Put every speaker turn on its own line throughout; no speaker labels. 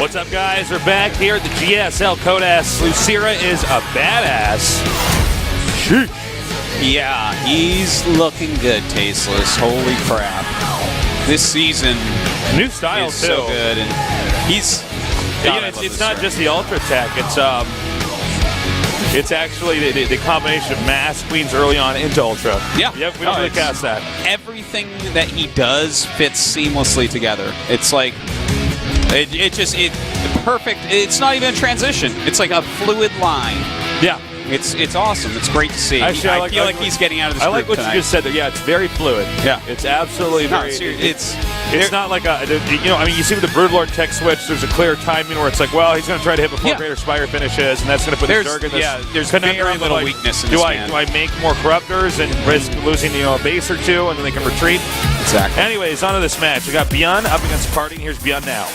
What's up, guys? We're back here at the GSL Codas. Lucira is a badass. Sheesh.
Yeah, he's looking good, Tasteless. Holy crap. This season
New style,
is
too.
so good. And he's...
it's not just the Ultra Tech. It's actually the combination of Mass Queens early on into Ultra.
Yeah.
Yep, we don't really cast that.
Everything that he does fits seamlessly together. It's like... It perfect. It's not even a transition. It's like a fluid line.
Yeah.
It's awesome. It's great to see.
Actually,
I feel like he's getting out of this
I like
group
what
tonight.
you just said there. Yeah, it's very fluid.
Yeah.
It's absolutely very... It's not like you see with the Broodlord tech switch, there's a clear timing where it's like, well, he's going to try to hit before Greater Spire finishes, and that's going to put the Zerg in this.
There's very little weakness in this man.
Do I make more Corruptors and risk losing a base or two, and then they can retreat?
Exactly.
Anyways, on to this match. We got Byun up against Party. Here's Byun now.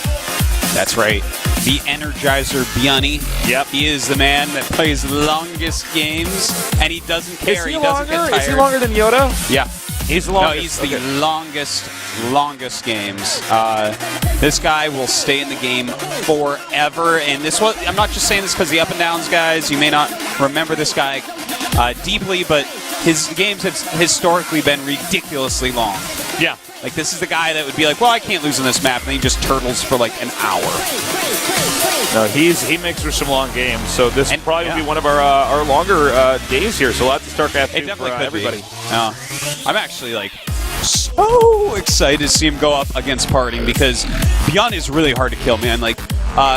That's right. The Energizer Byunny.
Yep.
He is the man that plays the longest games, and he doesn't care. He doesn't get tired.
Is he longer than Yoda?
Yeah.
He's the longest.
No, he's the longest games. This guy will stay in the game forever. And I'm not just saying this because the up and downs guys, you may not remember this guy deeply, but his games have historically been ridiculously long.
Yeah.
Like, this is the guy that would be like, well, I can't lose in this map, and then he just turtles for like an hour.
No, he makes for some long games, so this will probably be one of our longer days here. So lots of StarCraft 2 for everybody.
I'm actually like so excited to see him go up against Parting because Byun is really hard to kill, man. Like,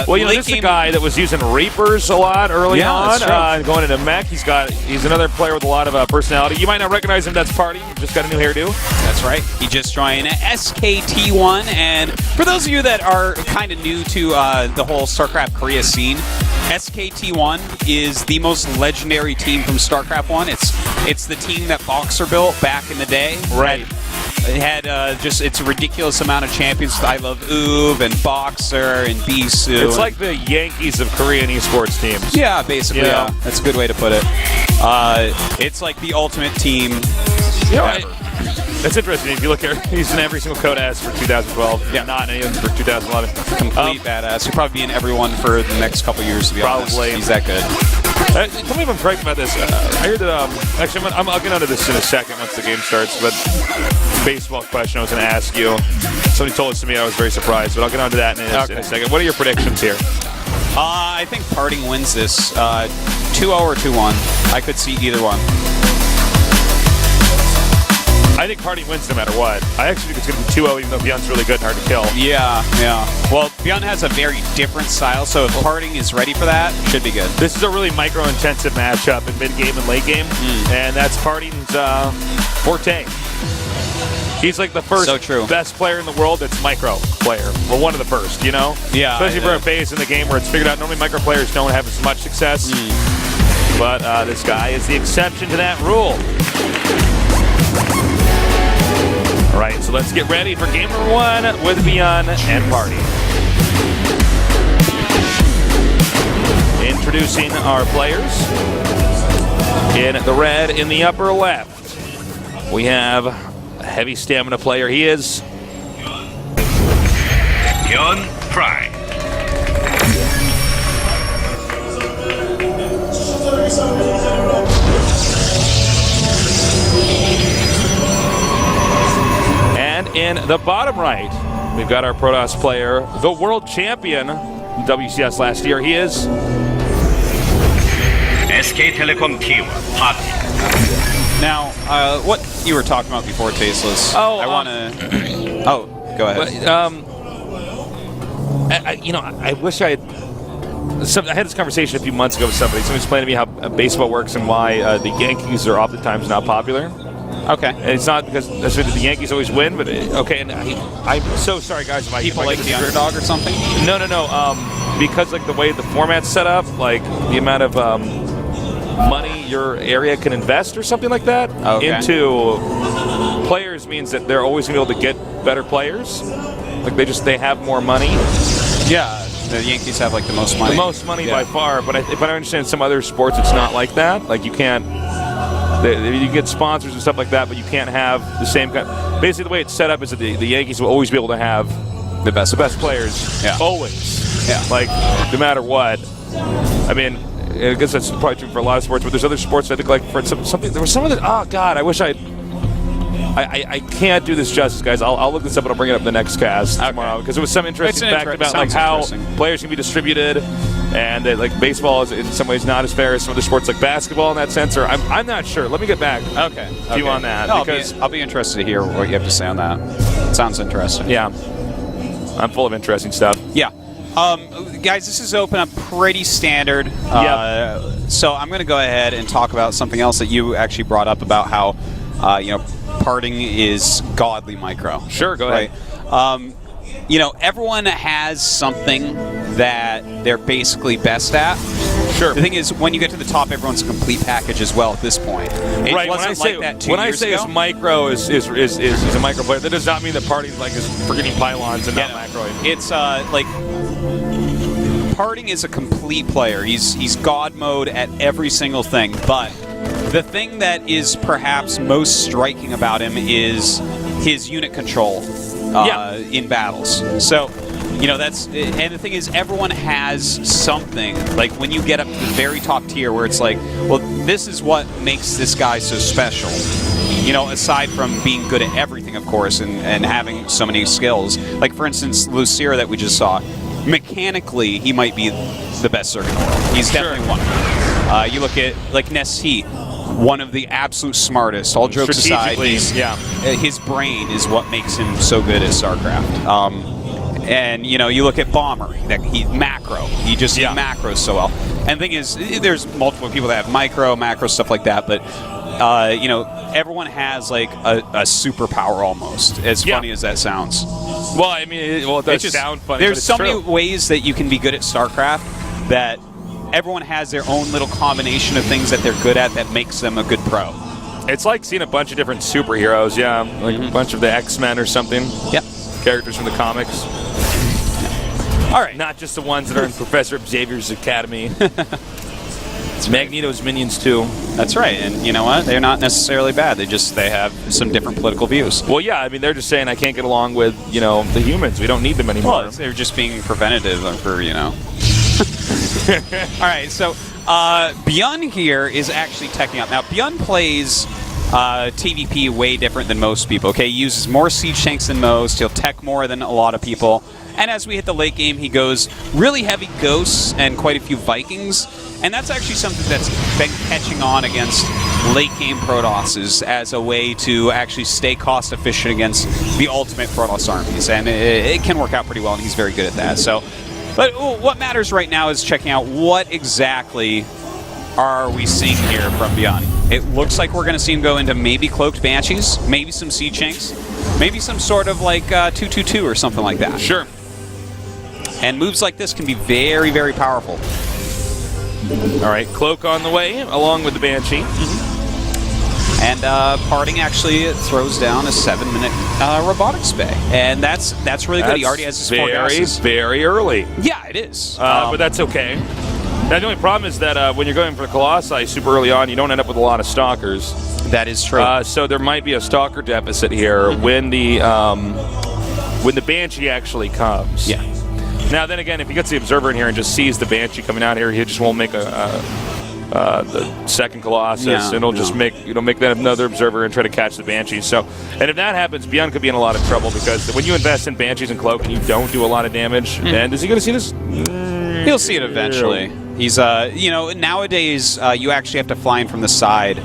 this is a guy that was using Reapers a lot early on,
that's
going into mech. He's another player with a lot of personality. You might not recognize him. That's Party. Just got a new hairdo.
That's right. He just joined SKT1, and for those of you that are kind of new to the whole StarCraft Korea scene, SKT1 is the most legendary team from StarCraft 1. It's the team that Boxer built back in the day.
Right.
It had it's a ridiculous amount of champions. I love Uv and Boxer and Bisu.
It's like the Yankees of Korean esports teams.
Yeah, basically. Yeah. That's a good way to put it. It's like the ultimate team.
That's interesting. If you look at, he's in every single Codas for 2012. Yeah, not in any for 2011.
Complete badass. He'll probably be in everyone for the next couple years, to be honest.
Probably.
He's that good.
Tell me if I'm correct about this. I heard that, actually, I'll get onto this in a second once the game starts, but baseball question I was going to ask you. Somebody told this to me. I was very surprised, but I'll get onto that in a second. What are your predictions here?
I think Parting wins this 2-0 or 2-1. I could see either one.
I think Party wins no matter what. I actually think it's going to be 2-0, even though Byun's really good and hard to kill.
Yeah. Well, Byun has a very different style, so if Parting is ready for that, should be good.
This is a really micro-intensive matchup in mid-game and late game, and that's Parting's forte. He's like the first best player in the world that's micro player. Well, one of the first, you know?
Yeah.
Especially for a phase in the game where it's figured out normally micro players don't have as much success. But this guy is the exception to that rule. All right, so let's get ready for game number 1 with Byun and Party. Introducing our players. In the red, in the upper left, we have a heavy stamina player. He is
Byun Prime.
And in the bottom right, we've got our Protoss player, the world champion WCS last year. He is
SK Telecom T1 Party.
Now, what you were talking about before, Tasteless. I want to... go ahead.
I wish I had... I had this conversation a few months ago with somebody. Someone explained to me how baseball works and why the Yankees are oftentimes not popular.
Okay.
And it's not because necessarily the Yankees always win, but and I'm so sorry, guys.
People like the underdog or something?
No. Because like the way the format's set up, like the amount of money your area can invest or something like that into players means that they're always going to be able to get better players. Like they have more money.
Yeah. The Yankees have like the most money.
The most money by far, but if I understand some other sports, it's not like that. Like you can't. You get sponsors and stuff like that, but you can't have the same kind. Basically, the way it's set up is that the Yankees will always be able to have
The best
players.
Yeah.
Always.
Yeah.
Like, no matter what. I mean, I guess that's probably true for a lot of sports, but there's other sports I think, like, for something, there was some of the, oh, God, I wish I can't do this justice, guys. I'll look this up and I'll bring it up in the next cast tomorrow, because it was some interesting fact about like how players can be distributed, and that, like, baseball is in some ways not as fair as some other sports like basketball in that sense. Or I'm not sure. Let me get back to you on that.
No,
because
I'll be interested to hear what you have to say on that. It sounds interesting.
Yeah, I'm full of interesting stuff.
Yeah. Guys, this is open up pretty standard. So I'm going to go ahead and talk about something else that you actually brought up about how, parting is godly micro.
Sure, go ahead.
Everyone has something that they're basically best at.
Sure.
The thing is, when you get to the top, everyone's a complete package as well at this point. It
right.
wasn't like that 2 years ago.
When I say it's micro is a micro player, that does not mean that partying like is forgetting pylons and not macro.
It's like parting is a complete player. He's god mode at every single thing. But the thing that is perhaps most striking about him is his unit control in battles. So, that's, and the thing is, everyone has something, like when you get up to the very top tier where it's like, well, this is what makes this guy so special. Aside from being good at everything, of course, and having so many skills. Like, for instance, Lucira that we just saw, mechanically, he might be the best circuit in the world. He's definitely one. You look at, like, Nessie, one of the absolute smartest. All jokes aside, his brain is what makes him so good at StarCraft. And you look at Bomber, he macro. He just macros so well. And the thing is, there's multiple people that have macro stuff like that, but everyone has like a superpower almost. As funny as that sounds.
Well, I mean, it does sound funny.
There's so many ways that you can be good at StarCraft that everyone has their own little combination of things that they're good at that makes them a good pro.
It's like seeing a bunch of different superheroes, like a bunch of the X-Men or something.
Yep.
Characters from the comics.
All right.
Not just the ones that are in Professor Xavier's Academy. It's Magneto's minions, too.
That's right. And you know what? They're not necessarily bad. They have some different political views.
Well, yeah. I mean, they're just saying, I can't get along with, the humans. We don't need them anymore.
Well, they're just being preventative for, All right. So, Byun here is actually teching out. Now, Byun plays TVP way different than most people. Okay, he uses more siege tanks than most. He'll tech more than a lot of people. And as we hit the late game, he goes really heavy ghosts and quite a few Vikings. And that's actually something that's been catching on against late game Protosses as a way to actually stay cost efficient against the ultimate Protoss armies. And it can work out pretty well, and he's very good at that. So, but what matters right now is checking out what exactly are we seeing here from Byun. It looks like we're going to see him go into maybe Cloaked Banshees, maybe some Siege Tanks, maybe some sort of like 2-2-2 or something like that.
Sure.
And moves like this can be very, very powerful.
All right, Cloak on the way, along with the Banshee.
And Parting actually throws down a 7-minute Robotics Bay. And that's really good. He already has his 4 gases.
Very early.
Yeah, it is.
But that's okay. Now, the only problem is that when you're going for the Colossi super early on, you don't end up with a lot of Stalkers.
That is true.
So there might be a Stalker deficit here when the Banshee actually comes.
Yeah.
Now, then again, if he gets the Observer in here and just sees the Banshee coming out here, he just won't make the second Colossus, and he'll just make that another Observer and try to catch the Banshee. So, and if that happens, Byun could be in a lot of trouble, because when you invest in Banshees and Cloak and you don't do a lot of damage, and is he going to see this?
He'll see it eventually. He's nowadays you actually have to fly in from the side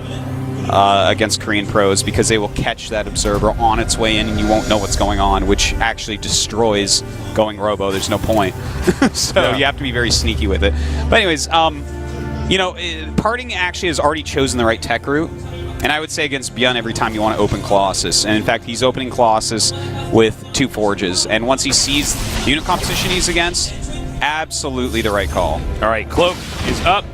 against Korean pros, because they will catch that Observer on its way in and you won't know what's going on, which actually destroys going Robo. There's no point. So you have to be very sneaky with it. But anyways, Parting actually has already chosen the right tech route. And I would say against Byun, every time you want to open Colossus. And in fact, he's opening Colossus with 2 Forges. And once he sees the unit composition he's against, absolutely the right call.
All right, Cloak is up.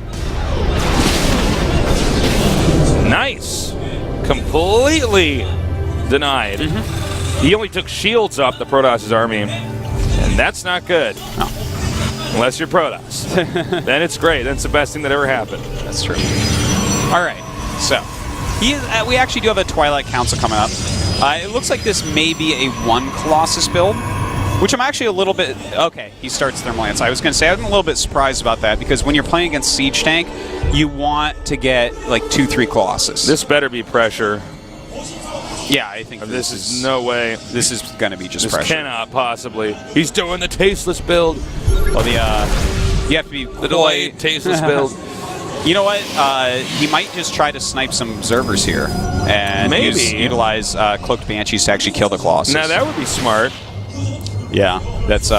Nice. Completely denied. He only took shields off the Protoss' army, and that's not good.
No.
Unless you're Protoss. Then it's great. Then it's the best thing that ever happened.
That's true. All right. So, we actually do have a Twilight Council coming up. It looks like this may be a 1 Colossus build, Which I'm actually a little bit... Okay, he starts Thermal Lance. I was going to say, I'm a little bit surprised about that, because when you're playing against Siege Tank, you want to get, like, 2-3 Colossus.
This better be pressure.
Yeah, I think
this is no way.
This is going to be just
this
pressure.
Cannot possibly. He's doing the tasteless build.
Well, you have to be...
The delayed tasteless build.
You know what? He might just try to snipe some observers here and utilize Cloaked Banshees to actually kill the Colossus.
Now, that would be smart.
Yeah, that's...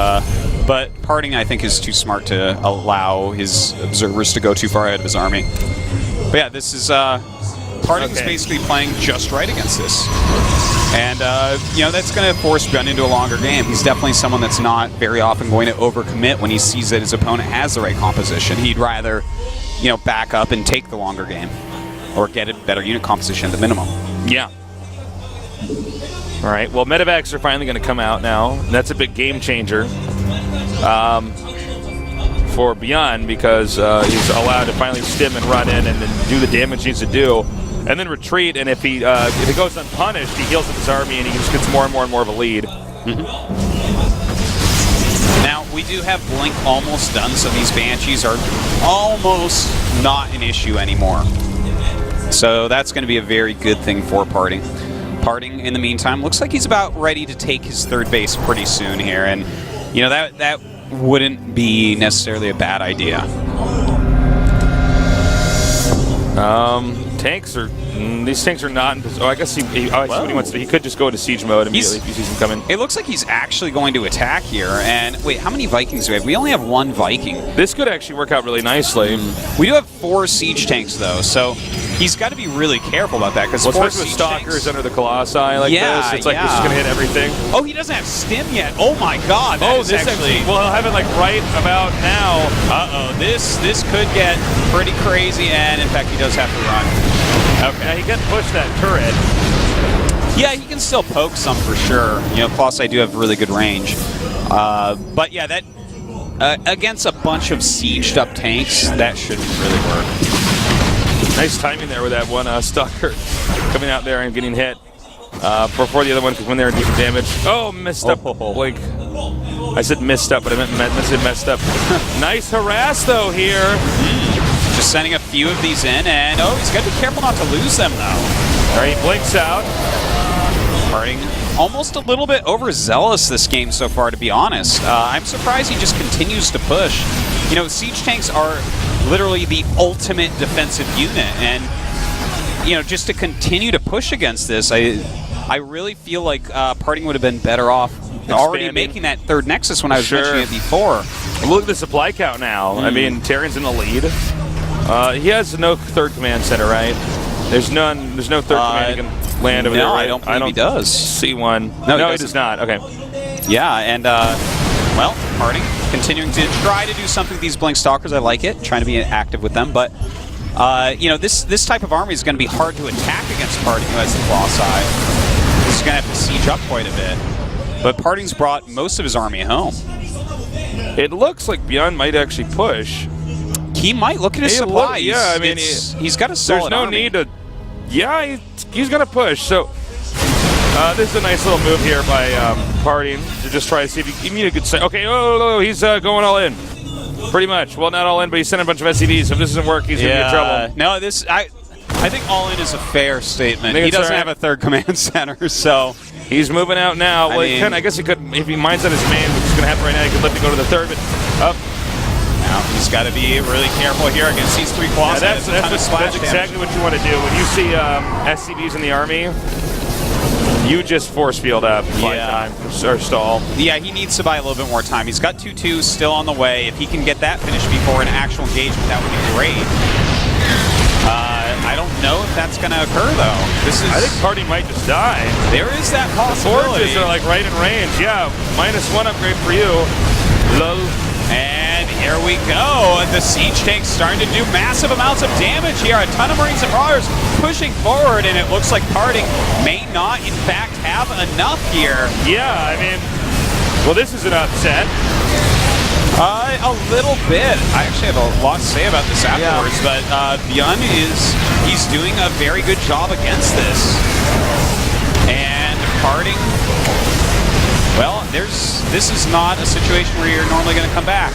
but Parting, I think, is too smart to allow his observers to go too far ahead of his army. But yeah, this is... Parting's basically playing just right against this. And, you know, that's going to force Byun into a longer game. He's definitely someone that's not very often going to overcommit when he sees that his opponent has the right composition. He'd rather, you know, back up and take the longer game or get a better unit composition at the minimum.
Yeah. All right, well, medevacs are finally going to come out now. That's a big game changer for Byun, because he's allowed to finally stim and run in and then do the damage he needs to do. And then retreat, and if he goes unpunished, he heals up his army, and he just gets more and more of a lead.
Now, we do have Blink almost done, so these Banshees are almost not an issue anymore. So that's going to be a very good thing for Parting. Parting, in the meantime, looks like he's about ready to take his third base pretty soon here, and you know that wouldn't be necessarily a bad idea.
Tanks are... these tanks are not... I guess I see what he wants to do. He could just go into siege mode immediately if he sees him coming.
It looks like he's actually going to attack here. And wait, how many Vikings do we have? We only have 1 Viking.
This could actually work out really nicely.
We do have 4 siege tanks, though, so he's got to be really careful about that. Because
especially with Stalkers under the Colossi like this, it's like this is going to hit everything.
Oh, he doesn't have stim yet. Oh my God.
This actually... Well, he'll have it like right about now.
Uh-oh. This could get pretty crazy, and in fact, he does have to run.
Okay. Now he can push that turret.
Yeah, he can still poke some for sure. You know, Colossi do have really good range. But yeah, that against a bunch of sieged up tanks, that shouldn't really work.
Nice timing there with that one Stalker coming out there and getting hit before the other one could win there and do some damage. Oh, missed up. Blink. I said missed up, but I meant messed up. Nice harass though here.
Just sending a few of these in, and he's got to be careful not to lose them, though.
All right, he blinks out.
Parting almost a little bit overzealous this game so far, to be honest. I'm surprised he just continues to push. You know, siege tanks are literally the ultimate defensive unit, and, you know, just to continue to push against this, I really feel like Parting would have been better off already making that third Nexus when I was mentioning it before.
Look at the supply count now. I mean, Terran's in the lead. He has no third command center, right? There's none. There's no third command he can land over there, right?
I don't believe he does.
See one. No, he does not. Okay.
Yeah, and well, Parting continuing to try to do something with these Blink Stalkers. I like it, trying to be active with them, but you know, this type of army is going to be hard to attack against Parting, who has the Colossi. He's going to have to siege up quite a bit. But Parting's brought most of his army home.
It looks like Byun might actually push.
He might look at his supplies.
Yeah, I mean,
he's got a solid army.
Need to... Yeah, he's going to push. So this is a nice little move here by Parting to just try to see if he can get a good... Okay, he's going all in. Pretty much. Well, not all in, but he's sending a bunch of SCVs. So if this doesn't work, he's going to get in trouble.
No, I think all in is a fair statement. He doesn't have a third command center, so...
He's moving out now. Well, I guess he could, if he minds on his main, which is going to happen right now, he could let me go to the third, but up.
Now he's got to be really careful here against these 3 Colossi.
That's exactly what you want to do. When you see SCVs in the army, you just force field up, time, or stall.
Yeah, he needs to buy a little bit more time. He's got 2-2 still on the way. If he can get that finished before an actual engagement, that would be great. I don't know if that's going to occur, though.
I think Party might just die.
There is that possibility.
The forges are like right in range. Yeah, -1 upgrade for you. Low.
And here we go. The siege tank's starting to do massive amounts of damage here. A ton of Marines and Marauders pushing forward, and it looks like Parting may not, in fact, have enough here.
Yeah, I mean, well, this is an upset.
A little bit. I actually have a lot to say about this afterwards, but Byun he's doing a very good job against this. And Parting, well, this is not a situation where you're normally going to come back.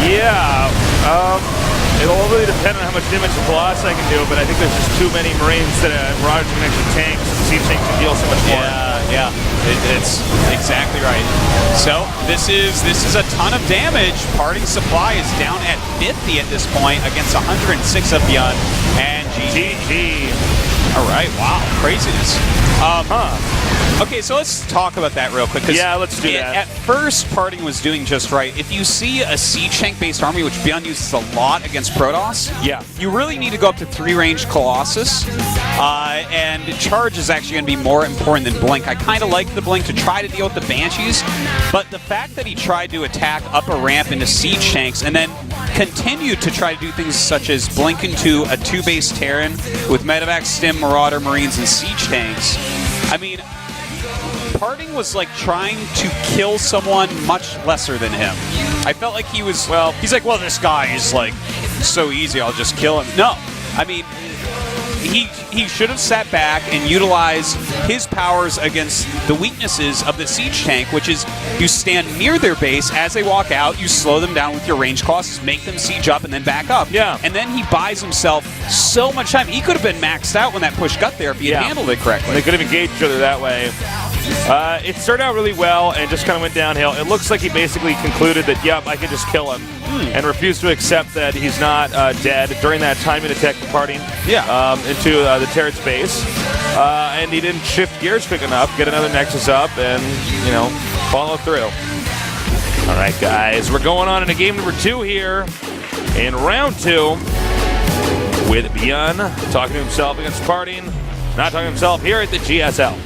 Yeah, it'll really depend on how much damage the Colossus I can do, but I think there's just too many Marines that Marauders can actually tank, so the Siege Tanks can deal so much more.
Yeah, it's exactly right. So this is a ton of damage. Parting Supply is down at 50 at this point against 106 of Byun, and GG. All right, wow, craziness. Okay, so let's talk about that real quick.
Yeah, let's do that.
At first, Parting was doing just right. If you see a Siege Tank-based army, which Byun uses a lot against Protoss, you really need to go up to 3-range Colossus, and Charge is actually going to be more important than Blink. I kind of like the Blink to try to deal with the Banshees, but the fact that he tried to attack up a ramp into Siege Tanks and then continued to try to do things such as Blink into a 2-base Terran with Medevac, Stim, Marauder, Marines, and Siege Tanks, I mean, Parting was like trying to kill someone much lesser than him. I felt like he was, he's like, well, this guy is like so easy, I'll just kill him. No, I mean, he should have sat back and utilized his powers against the weaknesses of the Siege Tank, which is you stand near their base as they walk out, you slow them down with your range Colossus, make them siege up, and then back up.
Yeah.
And then he buys himself so much time. He could have been maxed out when that push got there if he had handled it correctly.
They could have engaged each other that way. It started out really well and just kind of went downhill. It looks like he basically concluded that, yep, I could just kill him, and refused to accept that he's not dead during that timing attack Parting into the Terran's base. And he didn't shift gears quick enough, get another Nexus up, and, follow through. All right, guys, we're going on into game number 2 here in round 2 with Byun talking to himself against Parting, not talking to himself here at the GSL.